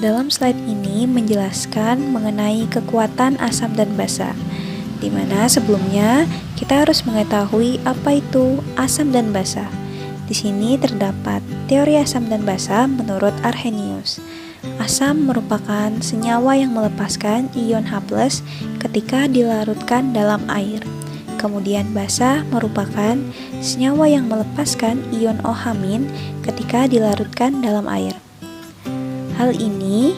Dalam slide ini menjelaskan mengenai kekuatan asam dan basa, di mana sebelumnya kita harus mengetahui apa itu asam dan basa. Di sini terdapat teori asam dan basa menurut Arrhenius. Asam merupakan senyawa yang melepaskan ion H+ ketika dilarutkan dalam air. Kemudian basa merupakan senyawa yang melepaskan ion OH- ketika dilarutkan dalam air. Hal ini,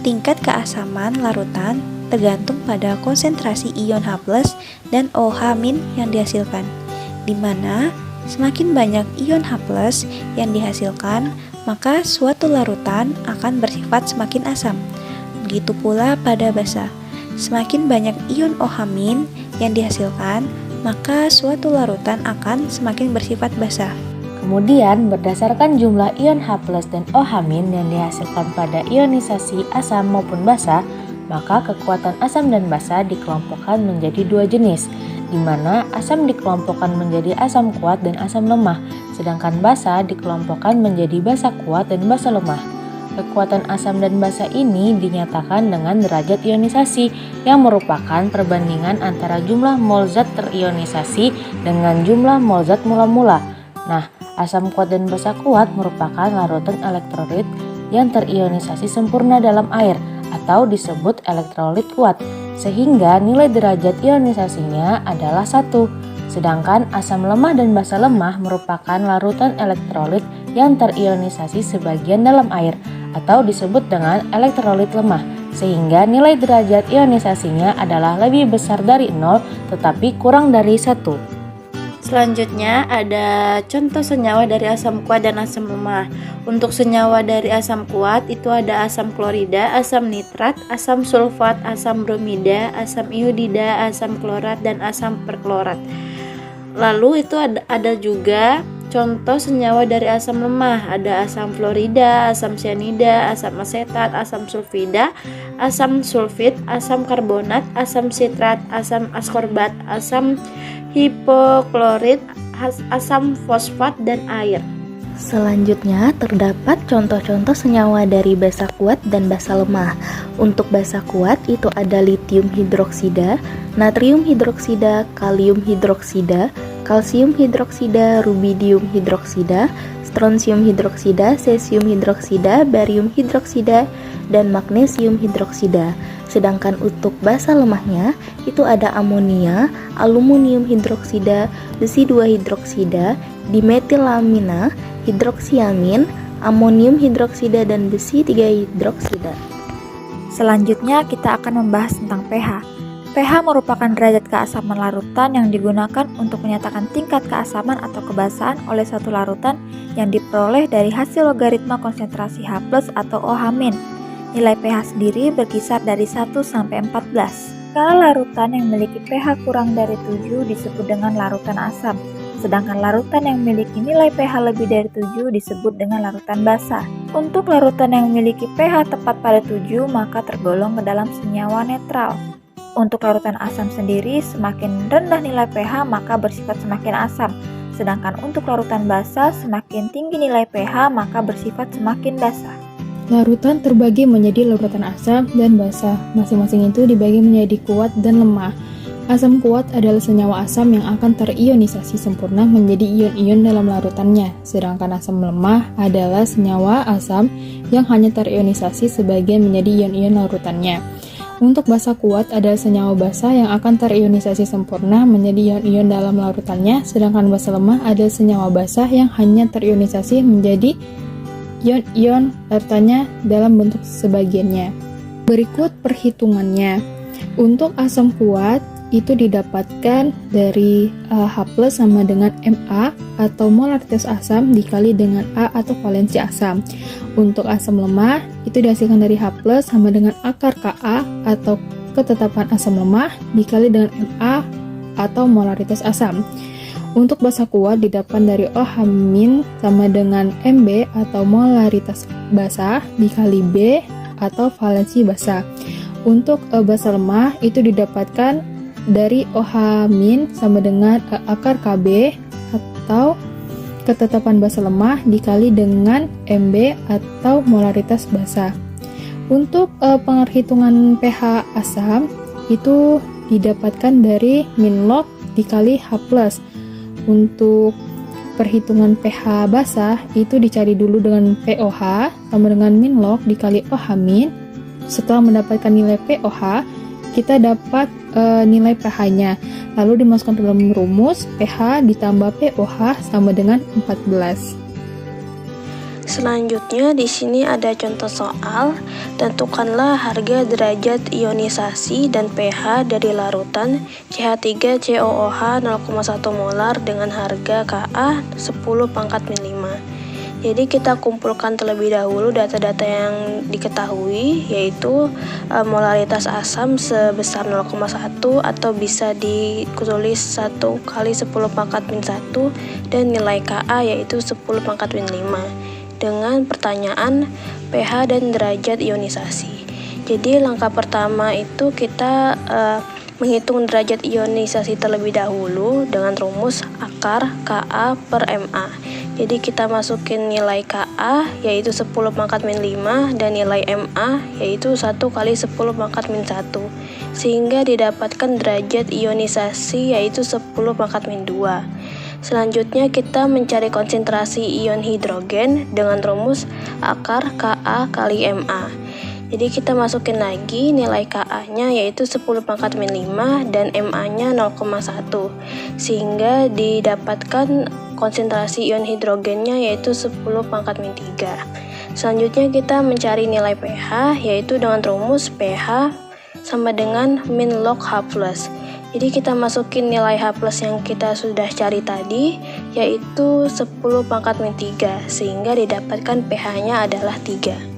tingkat keasaman larutan tergantung pada konsentrasi ion H+ dan OH- yang dihasilkan, di mana semakin banyak ion H+ yang dihasilkan, maka suatu larutan akan bersifat semakin asam. Begitu pula pada basa, semakin banyak ion OH- yang dihasilkan, maka suatu larutan akan semakin bersifat basa. Kemudian, berdasarkan jumlah ion H+ dan OH- yang dihasilkan pada ionisasi asam maupun basa, maka kekuatan asam dan basa dikelompokkan menjadi dua jenis, di mana asam dikelompokkan menjadi asam kuat dan asam lemah, sedangkan basa dikelompokkan menjadi basa kuat dan basa lemah. Kekuatan asam dan basa ini dinyatakan dengan derajat ionisasi, yang merupakan perbandingan antara jumlah mol zat terionisasi dengan jumlah mol zat mula-mula. Nah, asam kuat dan basa kuat merupakan larutan elektrolit yang terionisasi sempurna dalam air atau disebut elektrolit kuat, sehingga nilai derajat ionisasinya adalah 1. Sedangkan asam lemah dan basa lemah merupakan larutan elektrolit yang terionisasi sebagian dalam air atau disebut dengan elektrolit lemah, sehingga nilai derajat ionisasinya adalah lebih besar dari 0 tetapi kurang dari 1. Selanjutnya ada contoh senyawa dari asam kuat dan asam lemah. Untuk senyawa dari asam kuat itu ada asam klorida, asam nitrat, asam sulfat, asam bromida, asam iodida, asam klorat, dan asam perklorat. Lalu itu ada juga contoh senyawa dari asam lemah, ada asam fluorida, asam cyanida, asam asetat, asam sulfida, asam sulfit, asam karbonat, asam sitrat, asam askorbat, asam hipoklorit, asam fosfat, dan air. Selanjutnya terdapat contoh-contoh senyawa dari basa kuat dan basa lemah. Untuk basa kuat itu ada litium hidroksida, natrium hidroksida, kalium hidroksida, kalsium hidroksida, rubidium hidroksida, strontium hidroksida, cesium hidroksida, barium hidroksida, dan magnesium hidroksida. Sedangkan untuk basa lemahnya itu ada amonia, aluminium hidroksida, besi 2 hidroksida, dimetilamina, hidroksiamin, amonium hidroksida, dan besi 3 hidroksida. Selanjutnya kita akan membahas tentang pH. pH merupakan derajat keasaman larutan yang digunakan untuk menyatakan tingkat keasaman atau kebasaan oleh suatu larutan yang diperoleh dari hasil logaritma konsentrasi H+ atau OH-. Nilai pH sendiri berkisar dari 1 sampai 14. Kalau larutan yang memiliki pH kurang dari 7 disebut dengan larutan asam, sedangkan larutan yang memiliki nilai pH lebih dari 7 disebut dengan larutan basa. Untuk larutan yang memiliki pH tepat pada 7 maka tergolong ke dalam senyawa netral. Untuk larutan asam sendiri, semakin rendah nilai pH maka bersifat semakin asam, sedangkan untuk larutan basa semakin tinggi nilai pH maka bersifat semakin basa. Larutan terbagi menjadi larutan asam dan basa. Masing-masing itu dibagi menjadi kuat dan lemah. Asam kuat adalah senyawa asam yang akan terionisasi sempurna menjadi ion-ion dalam larutannya. Sedangkan asam lemah adalah senyawa asam yang hanya terionisasi sebagian menjadi ion-ion larutannya. Untuk basa kuat adalah senyawa basa yang akan terionisasi sempurna menjadi ion-ion dalam larutannya. Sedangkan basa lemah adalah senyawa basa yang hanya terionisasi menjadi ion-ion larutannya dalam bentuk sebagiannya. Berikut perhitungannya. Untuk asam kuat itu didapatkan dari H+ sama dengan Ma atau molaritas asam dikali dengan A atau valensi asam. Untuk asam lemah itu dihasilkan dari H+ sama dengan akar Ka atau ketetapan asam lemah dikali dengan Ma atau molaritas asam. Untuk basa kuat didapat dari OH- sama dengan Mb atau molaritas basa dikali B atau valensi basa. Untuk basa lemah itu didapatkan dari OH- sama dengan akar Kb atau ketetapan basa lemah dikali dengan Mb atau molaritas basa. Untuk penghitungan pH asam itu didapatkan dari min log dikali H+. Untuk perhitungan pH basa itu dicari dulu dengan pOH sama dengan min log dikali OH min. Setelah mendapatkan nilai pOH, kita dapat nilai pH-nya. Lalu dimasukkan ke dalam rumus pH ditambah pOH sama dengan 14. Selanjutnya di sini ada contoh soal. Tentukanlah harga derajat ionisasi dan pH dari larutan CH3COOH 0,1 molar dengan harga Ka 10⁻⁵. Jadi kita kumpulkan terlebih dahulu data-data yang diketahui, yaitu molaritas asam sebesar 0,1 atau bisa ditulis 1 kali 10⁻⁻⁴ dan nilai Ka yaitu 10⁻⁵. Dengan pertanyaan pH dan derajat ionisasi. Jadi langkah pertama itu kita menghitung derajat ionisasi terlebih dahulu dengan rumus akar Ka per Ma. Jadi kita masukin nilai Ka yaitu 10⁻⁵ dan nilai Ma yaitu 1 kali 10⁻⁴ sehingga didapatkan derajat ionisasi yaitu 10⁻². Selanjutnya kita mencari konsentrasi ion hidrogen dengan rumus akar Ka kali Ma. Jadi kita masukin lagi nilai Ka-nya yaitu 10⁻⁵ dan Ma-nya 0,1 sehingga didapatkan konsentrasi ion hidrogennya yaitu 10⁻⁵. Selanjutnya kita mencari nilai pH yaitu dengan rumus pH sama dengan min log H+. Jadi kita masukin nilai H+ yang kita sudah cari tadi yaitu 10⁻⁵ sehingga didapatkan pH-nya adalah 3.